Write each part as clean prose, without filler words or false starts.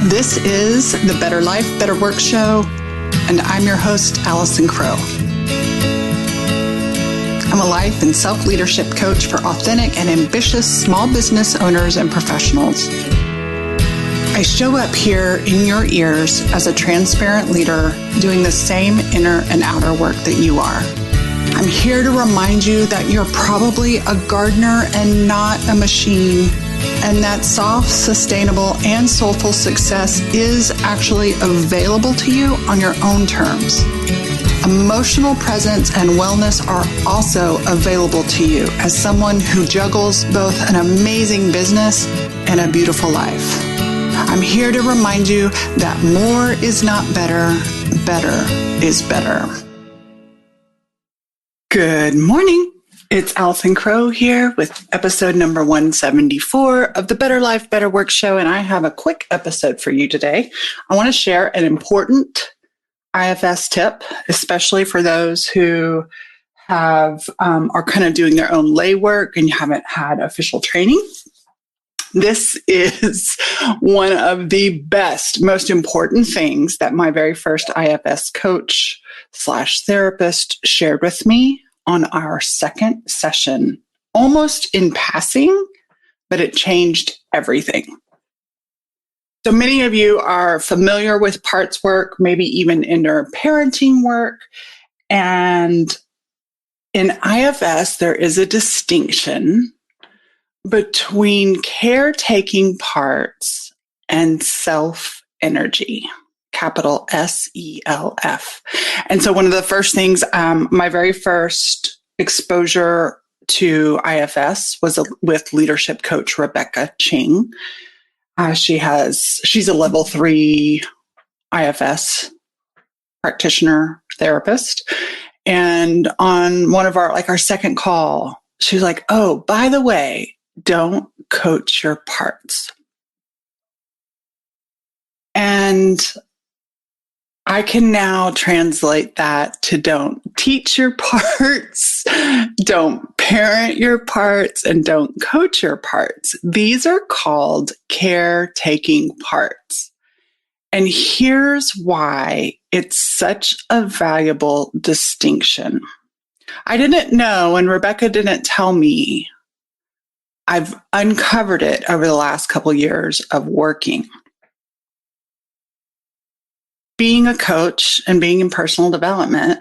This is the Better Life, Better Work Show, and I'm your host, Allison Crow. I'm a life and self-leadership coach for authentic and ambitious small business owners and professionals. I show up here in your ears as a transparent leader doing the same inner and outer work that you are. I'm here to remind you that you're probably a gardener and not a machine, and that soft, sustainable, and soulful success is actually available to you on your own terms. Emotional presence and wellness are also available to you as someone who juggles both an amazing business and a beautiful life. I'm here to remind you that more is not better, better is better. Good morning. It's Allison Crow here with episode number 174 of the Better Life, Better Work Show, and I have a quick episode for you today. I want to share an important IFS tip, especially for those who are kind of doing their own lay work and you haven't had official training. This is one of the best, most important things that my very first IFS coach / therapist shared with me on our second session, almost in passing, but it changed everything. So many of you are familiar with Partswork, maybe even inner parenting work. And in IFS, there is a distinction between caretaking parts and self-energy. Capital SELF. And so one of the first things, my very first exposure to IFS was with leadership coach Rebecca Ching. She's a level 3 IFS practitioner therapist. And on one of our second call, she was like, oh, by the way, don't coach your parts. And I can now translate that to don't teach your parts, don't parent your parts, and don't coach your parts. These are called caretaking parts. And here's why it's such a valuable distinction. I didn't know, and Rebecca didn't tell me. I've uncovered it over the last couple years of working. Being a coach and being in personal development,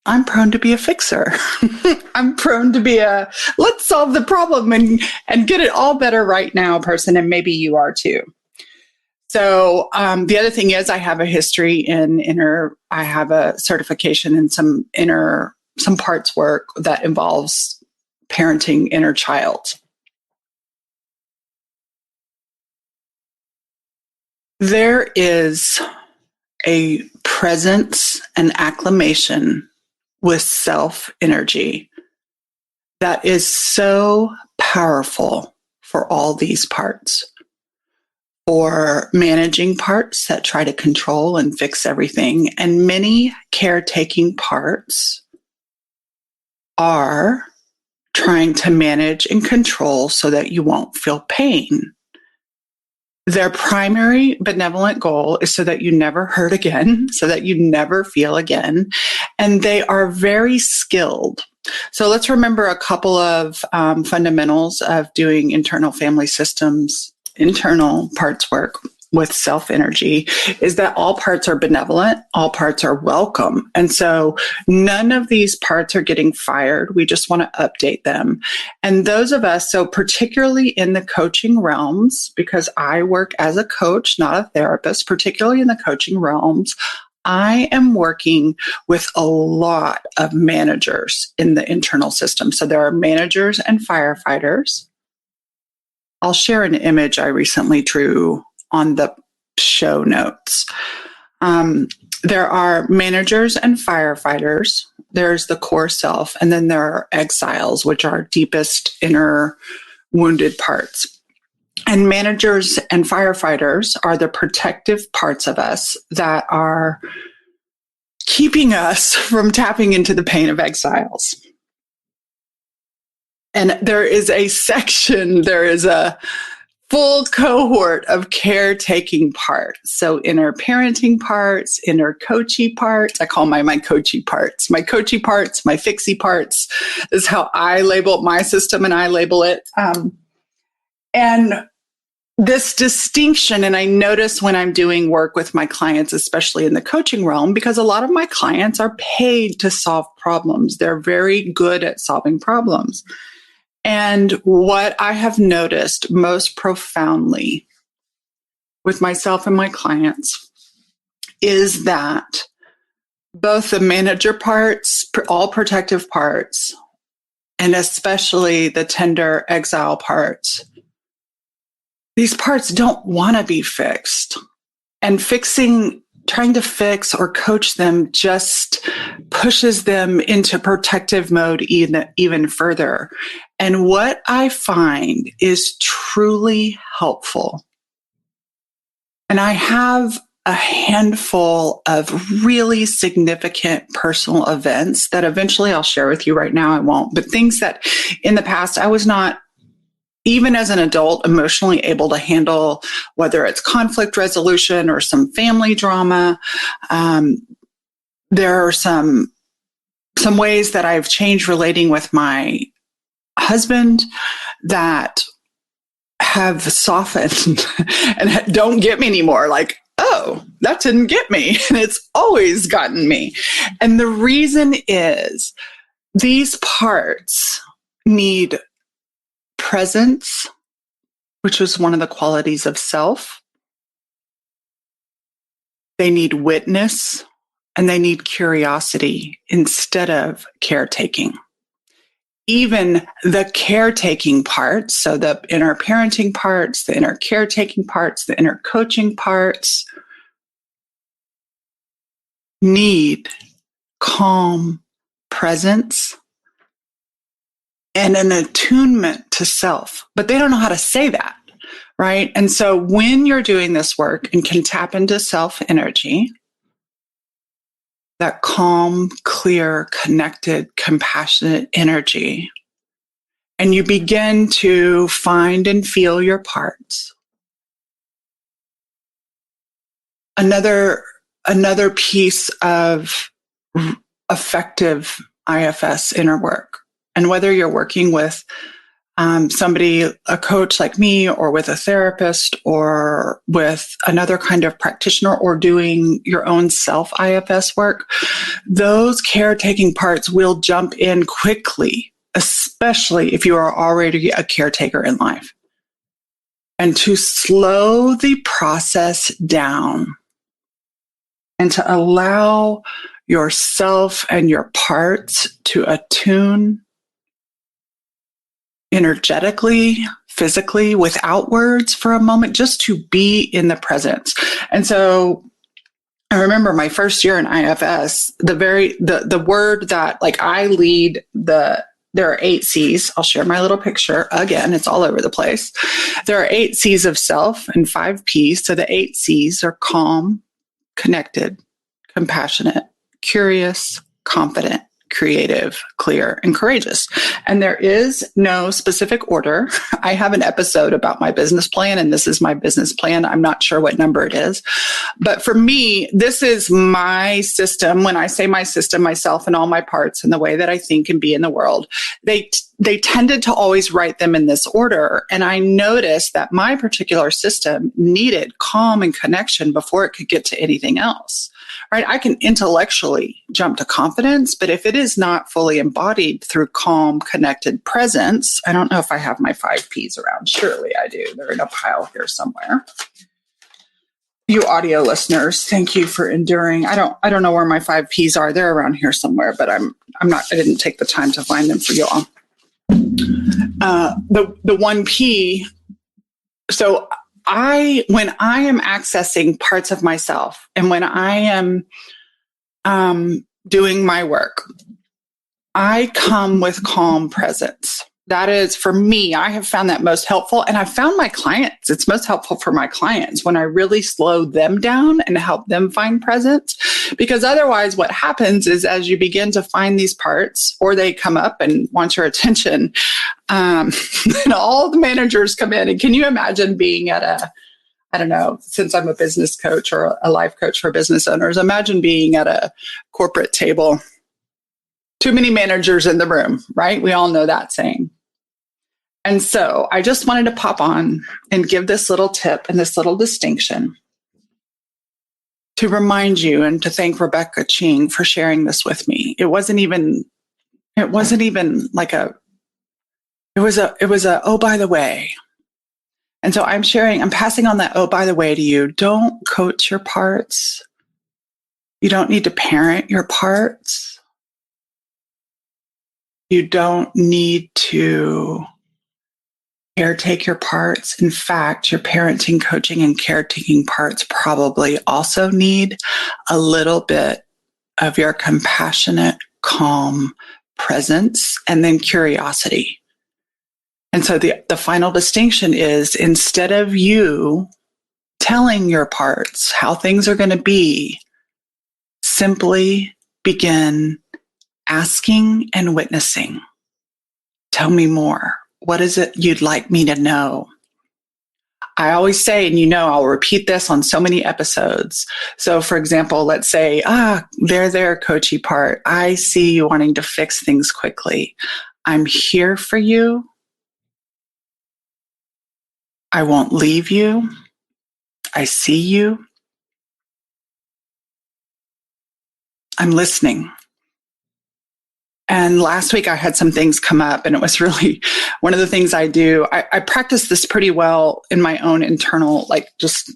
I'm prone to be a fixer. I'm prone to be a let's solve the problem and get it all better right now person, and maybe you are too. So the other thing is I have a history I have a certification in some parts work that involves parenting inner child. There is a presence and acclimation with self-energy that is so powerful for all these parts. For managing parts that try to control and fix everything. And many caretaking parts are trying to manage and control so that you won't feel pain. Their primary benevolent goal is so that you never hurt again, so that you never feel again. And they are very skilled. So let's remember a couple of fundamentals of doing internal family systems, internal parts work with self-energy is that all parts are benevolent, all parts are welcome. And so none of these parts are getting fired. We just want to update them. And those of us, so particularly in the coaching realms, because I work as a coach, not a therapist, particularly in the coaching realms, I am working with a lot of managers in the internal system. So there are managers and firefighters. I'll share an image I recently drew on the show notes. There are managers and firefighters. There's the core self, and then there are exiles, which are deepest inner wounded parts. And managers and firefighters are the protective parts of us that are keeping us from tapping into the pain of exiles. And there is a section, there is a full cohort of caretaking parts. So inner parenting parts, inner coachy parts. I call my coachy parts. My coachy parts, my fixie parts is how I label my system, and I label it. And this distinction, and I notice when I'm doing work with my clients, especially in the coaching realm, because a lot of my clients are paid to solve problems. They're very good at solving problems. And what I have noticed most profoundly with myself and my clients is that both the manager parts, all protective parts, and especially the tender exile parts, these parts don't want to be fixed. And trying to fix or coach them just pushes them into protective mode even further. And what I find is truly helpful, and I have a handful of really significant personal events that eventually I'll share with you. Right now I won't, but things that in the past I was not, even as an adult, emotionally able to handle, whether it's conflict resolution or some family drama. There are some ways that I've changed relating with my husband that have softened and don't get me anymore. Like, oh, that didn't get me. And it's always gotten me. And the reason is these parts need presence, which is one of the qualities of self. They need witness, and they need curiosity instead of caretaking. Even the caretaking parts, so the inner parenting parts, the inner caretaking parts, the inner coaching parts, need calm presence and an attunement to self, but they don't know how to say that, right? And so when you're doing this work and can tap into self energy, that calm, clear, connected, compassionate energy, and you begin to find and feel your parts. Another piece of effective IFS inner work, and whether you're working with somebody, a coach like me, or with a therapist, or with another kind of practitioner, or doing your own self IFS work, those caretaking parts will jump in quickly, especially if you are already a caretaker in life. And to slow the process down and to allow yourself and your parts to attune energetically, physically, without words for a moment, just to be in the presence. And so I remember my first year in IFS, the word that, like, I lead there are 8 C's. I'll share my little picture. Again, it's all over the place. There are 8 C's of self and 5 P's. So the 8 C's are calm, connected, compassionate, curious, confident, creative, clear, and courageous. And there is no specific order. I have an episode about my business plan, and this is my business plan. I'm not sure what number it is. But for me, this is my system. When I say my system, myself and all my parts and the way that I think and be in the world, they tended to always write them in this order. And I noticed that my particular system needed calm and connection before it could get to anything else. Right? I can intellectually jump to confidence, but if it is not fully embodied through calm, connected presence, I don't know if I have my 5 P's around. Surely I do. They're in a pile here somewhere. You audio listeners, thank you for enduring. I don't know where my 5 P's are. They're around here somewhere, but I didn't take the time to find them for you all. The 1 P. So when I am accessing parts of myself, and when I am doing my work, I come with calm presence. That is, for me, I have found that most helpful. And I've found my clients, it's most helpful for my clients when I really slow them down and help them find presence. Because otherwise, what happens is as you begin to find these parts, or they come up and want your attention, and all the managers come in. And can you imagine being at I don't know, since I'm a business coach or a life coach for business owners, imagine being at a corporate table. Too many managers in the room, right? We all know that saying. And so I just wanted to pop on and give this little tip and this little distinction to remind you and to thank Rebecca Ching for sharing this with me. It wasn't even like it was a, oh, by the way. And so I'm passing on that, oh, by the way, to you. Don't coach your parts. You don't need to parent your parts. You don't need to caretake your parts. In fact, your parenting, coaching, and caretaking parts probably also need a little bit of your compassionate, calm presence and then curiosity. And so the final distinction is, instead of you telling your parts how things are going to be, simply begin asking and witnessing. Tell me more. What is it you'd like me to know? I always say, and I'll repeat this on so many episodes. So for example, let's say, there, coachy part. I see you wanting to fix things quickly. I'm here for you. I won't leave you. I see you. I'm listening. And last week I had some things come up, and it was really one of the things I do. I practice this pretty well in my own internal, like just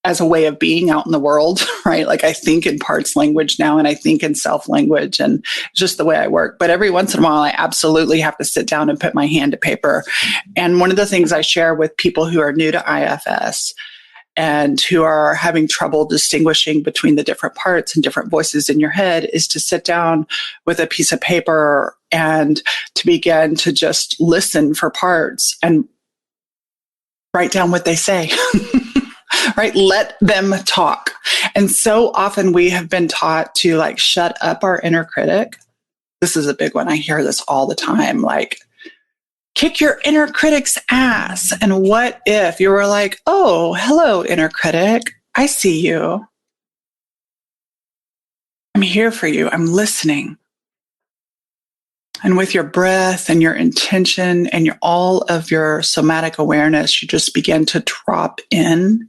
as a way of being out in the world, right? Like I think in parts language now, and I think in self language, and just the way I work. But every once in a while, I absolutely have to sit down and put my hand to paper. And one of the things I share with people who are new to IFS and who are having trouble distinguishing between the different parts and different voices in your head is to sit down with a piece of paper and to begin to just listen for parts and write down what they say, right? Let them talk. And so often we have been taught to like shut up our inner critic. This is a big one. I hear this all the time. Like, kick your inner critic's ass. And what if you were like, oh, hello, inner critic. I see you. I'm here for you. I'm listening. And with your breath and your intention and all of your somatic awareness, you just begin to drop in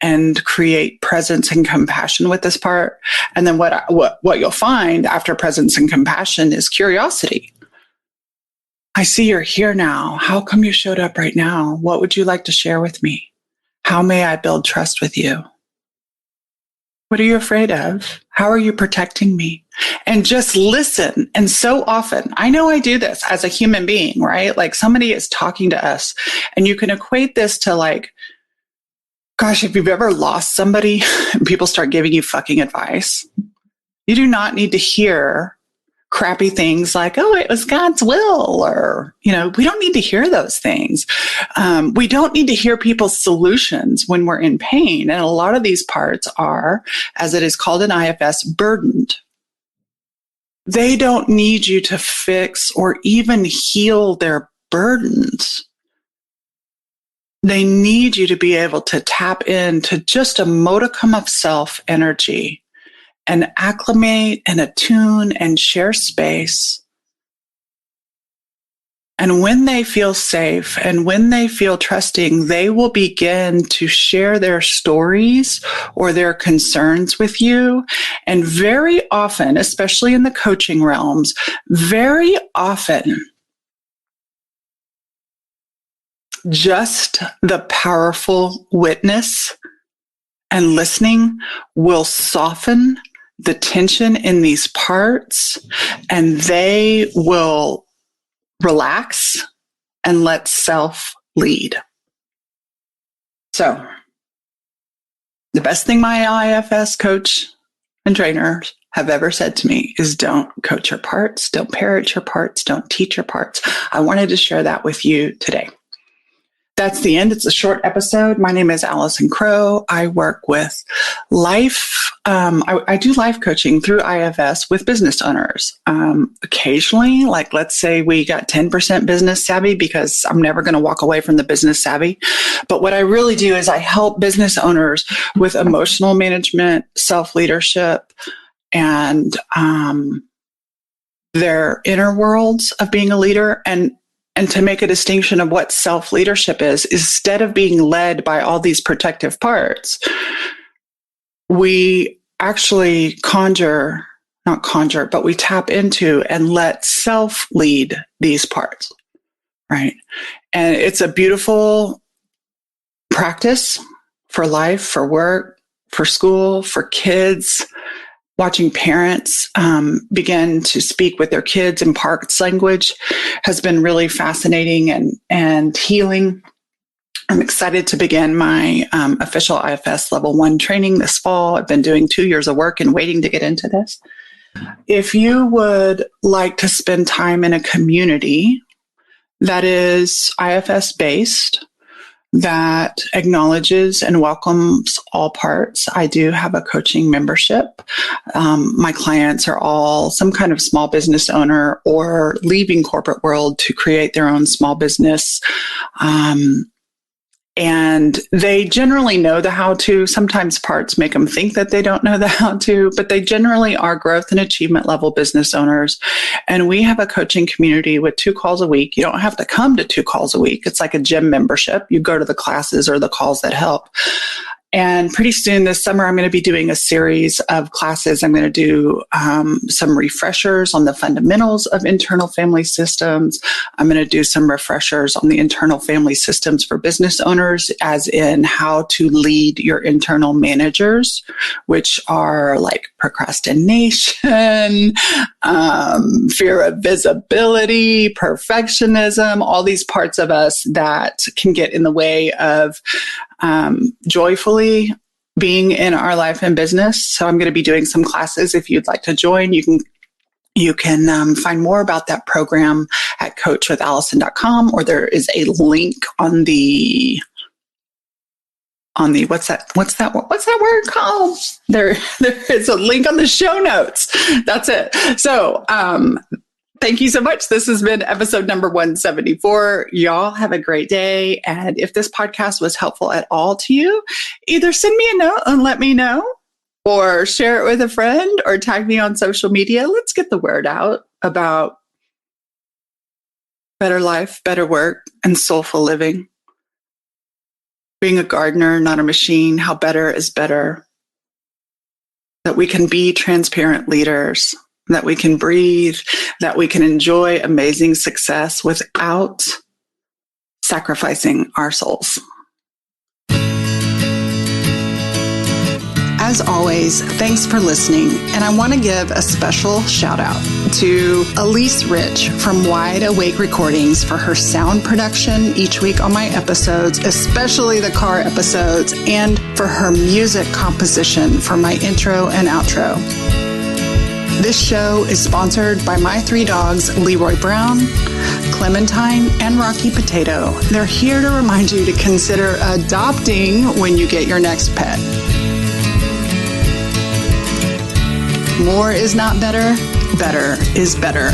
and create presence and compassion with this part. And then what you'll find after presence and compassion is curiosity. I see you're here now. How come you showed up right now? What would you like to share with me? How may I build trust with you? What are you afraid of? How are you protecting me? And just listen. And so often, I know I do this as a human being, right? Like somebody is talking to us, and you can equate this to like, gosh, if you've ever lost somebody and people start giving you fucking advice, you do not need to hear crappy things like, oh, it was God's will, or, we don't need to hear those things. We don't need to hear people's solutions when we're in pain. And a lot of these parts are, as it is called in IFS, burdened. They don't need you to fix or even heal their burdens. They need you to be able to tap into just a modicum of self energy and acclimate and attune and share space. And when they feel safe and when they feel trusting, they will begin to share their stories or their concerns with you. And very often, especially in the coaching realms, very often, just the powerful witness and listening will soften the tension in these parts, and they will relax and let self lead. So the best thing my IFS coach and trainers have ever said to me is don't coach your parts, don't parent your parts, don't teach your parts. I wanted to share that with you today. That's the end. It's a short episode. My name is Allison Crow. I work with life. I do life coaching through IFS with business owners. Occasionally, like let's say we got 10% business savvy, because I'm never going to walk away from the business savvy. But what I really do is I help business owners with emotional management, self-leadership, and their inner worlds of being a leader, and to make a distinction of what self-leadership is, instead of being led by all these protective parts, we actually but we tap into and let self lead these parts, right? And it's a beautiful practice for life, for work, for school, for kids. Watching parents begin to speak with their kids in parts language has been really fascinating and healing. I'm excited to begin my official IFS Level 1 training this fall. I've been doing 2 years of work and waiting to get into this. If you would like to spend time in a community that is IFS based, that acknowledges and welcomes all parts, I do have a coaching membership. My clients are all some kind of small business owner or leaving corporate world to create their own small business. And they generally know the how-to. Sometimes parts make them think that they don't know the how-to, but they generally are growth and achievement level business owners. And we have a coaching community with 2 calls a week. You don't have to come to 2 calls a week. It's like a gym membership. You go to the classes or the calls that help. And pretty soon this summer, I'm going to be doing a series of classes. I'm going to do some refreshers on the fundamentals of internal family systems. I'm going to do some refreshers on the internal family systems for business owners, as in how to lead your internal managers, which are like procrastination, fear of visibility, perfectionism, all these parts of us that can get in the way of joyfully being in our life and business. So I'm going to be doing some classes. If you'd like to join, you can find more about that program at coachwithallison.com, or there is a link on the what's that word called? There is a link on the show notes. That's it. So, thank you so much. This has been episode number 174. Y'all have a great day. And if this podcast was helpful at all to you, either send me a note and let me know, or share it with a friend, or tag me on social media. Let's get the word out about better life, better work, and soulful living. Being a gardener, not a machine, how better is better. That we can be transparent leaders, that we can breathe, that we can enjoy amazing success without sacrificing our souls. As always, thanks for listening. And I want to give a special shout out to Elise Rich from Wide Awake Recordings for her sound production each week on my episodes, especially the car episodes, and for her music composition for my intro and outro. This show is sponsored by my 3 dogs, Leroy Brown, Clementine, and Rocky Potato. They're here to remind you to consider adopting when you get your next pet. More is not better. Better is better.